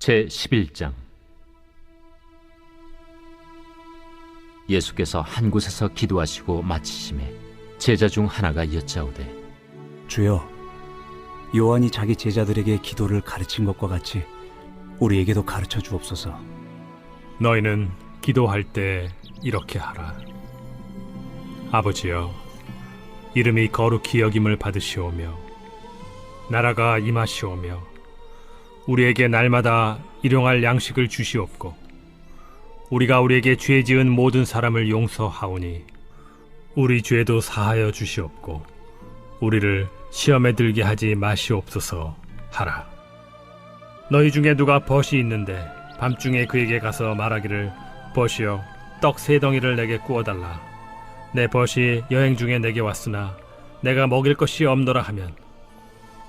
제11장. 예수께서 한 곳에서 기도하시고 마치심에 제자 중 하나가 여짜오되, 주여, 요한이 자기 제자들에게 기도를 가르친 것과 같이 우리에게도 가르쳐 주옵소서. 너희는 기도할 때 이렇게 하라. 아버지여, 이름이 거룩히 여김을 받으시오며 나라가 임하시오며 우리에게 날마다 일용할 양식을 주시옵고 우리가 우리에게 죄 지은 모든 사람을 용서하오니 우리 죄도 사하여 주시옵고 우리를 시험에 들게 하지 마시옵소서 하라. 너희 중에 누가 벗이 있는데 밤중에 그에게 가서 말하기를, 벗이여, 떡 3덩이를 내게 구워달라. 내 벗이 여행 중에 내게 왔으나 내가 먹일 것이 없노라 하면,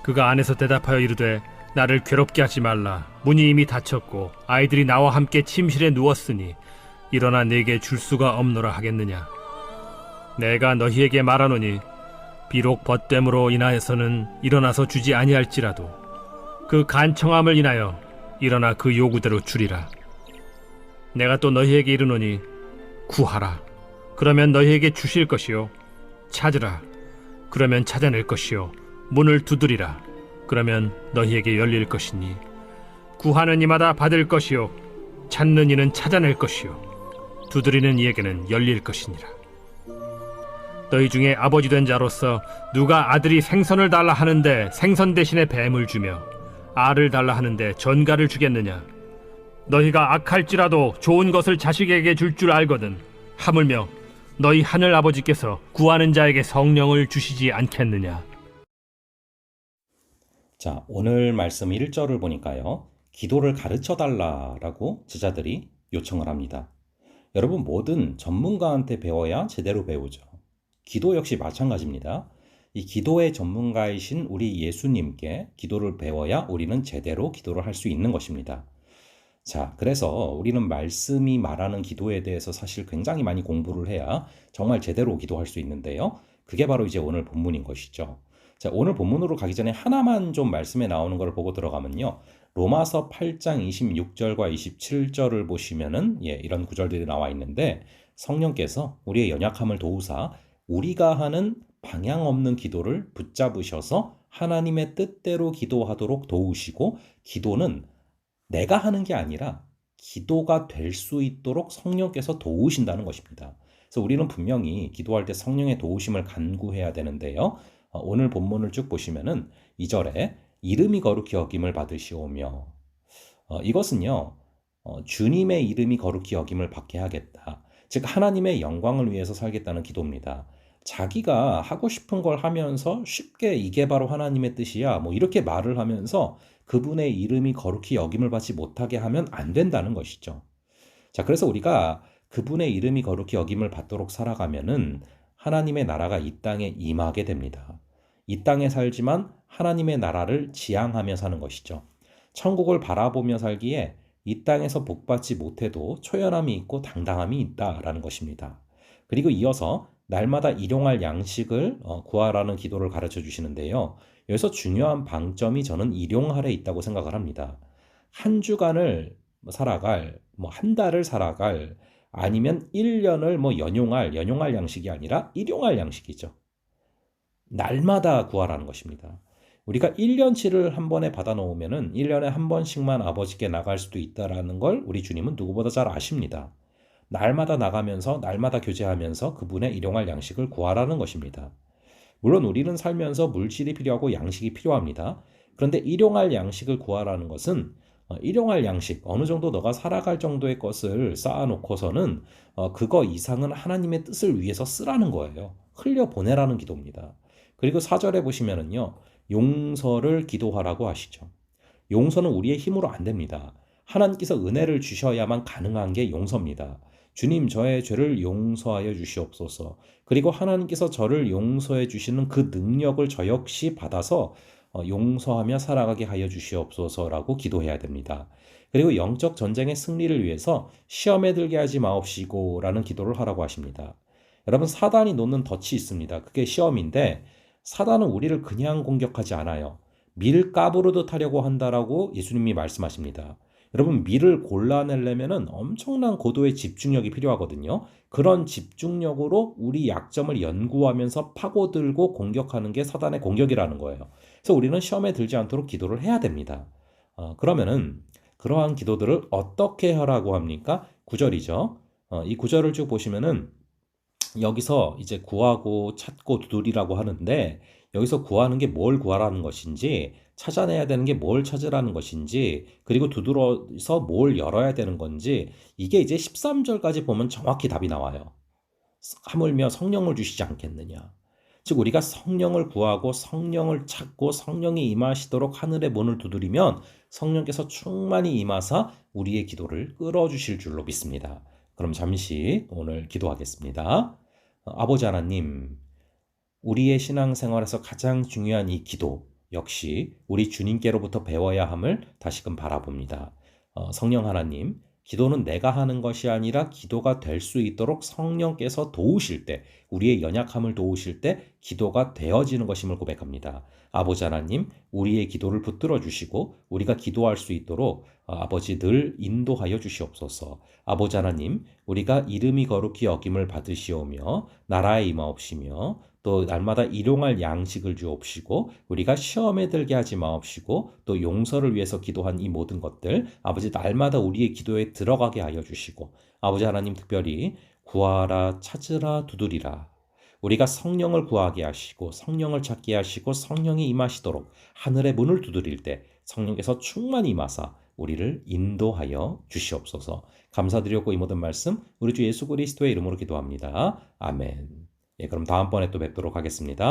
그가 안에서 대답하여 이르되, 나를 괴롭게 하지 말라. 문이 이미 닫혔고 아이들이 나와 함께 침실에 누웠으니 일어나 내게 줄 수가 없노라 하겠느냐. 내가 너희에게 말하노니 비록 벗됨으로 인하여서는 일어나서 주지 아니할지라도 그 간청함을 인하여 일어나 그 요구대로 주리라. 내가 또 너희에게 이르노니 구하라, 그러면 너희에게 주실 것이요, 찾으라, 그러면 찾아낼 것이요, 문을 두드리라, 그러면 너희에게 열릴 것이니, 구하는 이마다 받을 것이요, 찾는 이는 찾아낼 것이요, 두드리는 이에게는 열릴 것이니라. 너희 중에 아버지 된 자로서 누가 아들이 생선을 달라 하는데 생선 대신에 뱀을 주며 알을 달라 하는데 전갈을 주겠느냐? 너희가 악할지라도 좋은 것을 자식에게 줄 줄 알거든 하물며 너희 하늘 아버지께서 구하는 자에게 성령을 주시지 않겠느냐? 자, 오늘 말씀 1절을 보니까요, 기도를 가르쳐 달라라고 제자들이 요청을 합니다. 여러분, 뭐든 전문가한테 배워야 제대로 배우죠. 기도 역시 마찬가지입니다. 이 기도의 전문가이신 우리 예수님께 기도를 배워야 우리는 제대로 기도를 할 수 있는 것입니다. 자, 그래서 우리는 말씀이 말하는 기도에 대해서 사실 굉장히 많이 공부를 해야 정말 제대로 기도할 수 있는데요. 그게 바로 이제 오늘 본문인 것이죠. 자, 오늘 본문으로 가기 전에 하나만 좀 말씀에 나오는 걸 보고 들어가면요, 로마서 8장 26절과 27절을 보시면은 이런 구절들이 나와 있는데, 성령께서 우리의 연약함을 도우사 우리가 하는 방향 없는 기도를 붙잡으셔서 하나님의 뜻대로 기도하도록 도우시고, 기도는 내가 하는 게 아니라 기도가 될 수 있도록 성령께서 도우신다는 것입니다. 그래서 우리는 분명히 기도할 때 성령의 도우심을 간구해야 되는데요. 오늘 본문을 쭉 보시면은 2절에 이름이 거룩히 여김을 받으시오며, 이것은요, 주님의 이름이 거룩히 여김을 받게 하겠다. 즉 하나님의 영광을 위해서 살겠다는 기도입니다. 자기가 하고 싶은 걸 하면서 쉽게 이게 바로 하나님의 뜻이야, 뭐 이렇게 말을 하면서 그분의 이름이 거룩히 여김을 받지 못하게 하면 안 된다는 것이죠. 자, 그래서 우리가 그분의 이름이 거룩히 여김을 받도록 살아가면은 하나님의 나라가 이 땅에 임하게 됩니다. 이 땅에 살지만 하나님의 나라를 지향하며 사는 것이죠. 천국을 바라보며 살기에 이 땅에서 복받지 못해도 초연함이 있고 당당함이 있다라는 것입니다. 그리고 이어서 날마다 일용할 양식을 구하라는 기도를 가르쳐 주시는데요. 여기서 중요한 방점이 저는 일용할에 있다고 생각을 합니다. 한 주간을 살아갈, 한 달을 살아갈, 아니면 1년을 연용할 양식이 아니라 일용할 양식이죠. 날마다 구하라는 것입니다. 우리가 1년치를 한 번에 받아 놓으면은 1년에 한 번씩만 아버지께 나갈 수도 있다라는 걸 우리 주님은 누구보다 잘 아십니다. 날마다 나가면서 날마다 교제하면서 그분의 일용할 양식을 구하라는 것입니다. 물론 우리는 살면서 물질이 필요하고 양식이 필요합니다. 그런데 일용할 양식을 구하라는 것은 일용할 양식, 어느 정도 너가 살아갈 정도의 것을 쌓아놓고서는 그거 이상은 하나님의 뜻을 위해서 쓰라는 거예요. 흘려보내라는 기도입니다. 그리고 4절에 보시면은요, 용서를 기도하라고 하시죠. 용서는 우리의 힘으로 안 됩니다. 하나님께서 은혜를 주셔야만 가능한 게 용서입니다. 주님, 저의 죄를 용서하여 주시옵소서. 그리고 하나님께서 저를 용서해 주시는 그 능력을 저 역시 받아서 용서하며 살아가게 하여 주시옵소서라고 기도해야 됩니다. 그리고 영적 전쟁의 승리를 위해서 시험에 들게 하지 마옵시고라는 기도를 하라고 하십니다. 여러분, 사단이 놓는 덫이 있습니다. 그게 시험인데, 사단은 우리를 그냥 공격하지 않아요. 밀가부르듯 하려고 한다라고 예수님이 말씀하십니다. 여러분, 밀을 골라내려면은 엄청난 고도의 집중력이 필요하거든요. 그런 집중력으로 우리 약점을 연구하면서 파고들고 공격하는 게 사단의 공격이라는 거예요. 그래서 우리는 시험에 들지 않도록 기도를 해야 됩니다. 그러면은 그러한 기도들을 어떻게 하라고 합니까? 9절이죠. 이 9절을 쭉 보시면은 여기서 이제 구하고 찾고 두드리라고 하는데, 여기서 구하는 게 뭘 구하라는 것인지, 찾아내야 되는 게 뭘 찾으라는 것인지, 그리고 두드려서 뭘 열어야 되는 건지, 이게 이제 13절까지 보면 정확히 답이 나와요. 하물며 성령을 주시지 않겠느냐. 즉 우리가 성령을 구하고 성령을 찾고 성령이 임하시도록 하늘의 문을 두드리면 성령께서 충만히 임하사 우리의 기도를 끌어주실 줄로 믿습니다. 그럼 잠시 오늘 기도하겠습니다. 아버지 하나님, 우리의 신앙생활에서 가장 중요한 이 기도 역시 우리 주님께로부터 배워야 함을 다시금 바라봅니다. 성령 하나님, 기도는 내가 하는 것이 아니라 기도가 될 수 있도록 성령께서 도우실 때, 우리의 연약함을 도우실 때 기도가 되어지는 것임을 고백합니다. 아버지 하나님, 우리의 기도를 붙들어 주시고 우리가 기도할 수 있도록 아버지 늘 인도하여 주시옵소서. 아버지 하나님, 우리가 이름이 거룩히 여김을 받으시오며 나라에 임하옵시며 또 날마다 일용할 양식을 주옵시고 우리가 시험에 들게 하지 마옵시고 또 용서를 위해서 기도한 이 모든 것들 아버지 날마다 우리의 기도에 들어가게 하여 주시고, 아버지 하나님 특별히 구하라 찾으라 두드리라, 우리가 성령을 구하게 하시고 성령을 찾게 하시고 성령이 임하시도록 하늘의 문을 두드릴 때 성령께서 충만히 임하사 우리를 인도하여 주시옵소서. 감사드렸고 이 모든 말씀 우리 주 예수 그리스도의 이름으로 기도합니다. 아멘. 예, 그럼 다음번에 또 뵙도록 하겠습니다.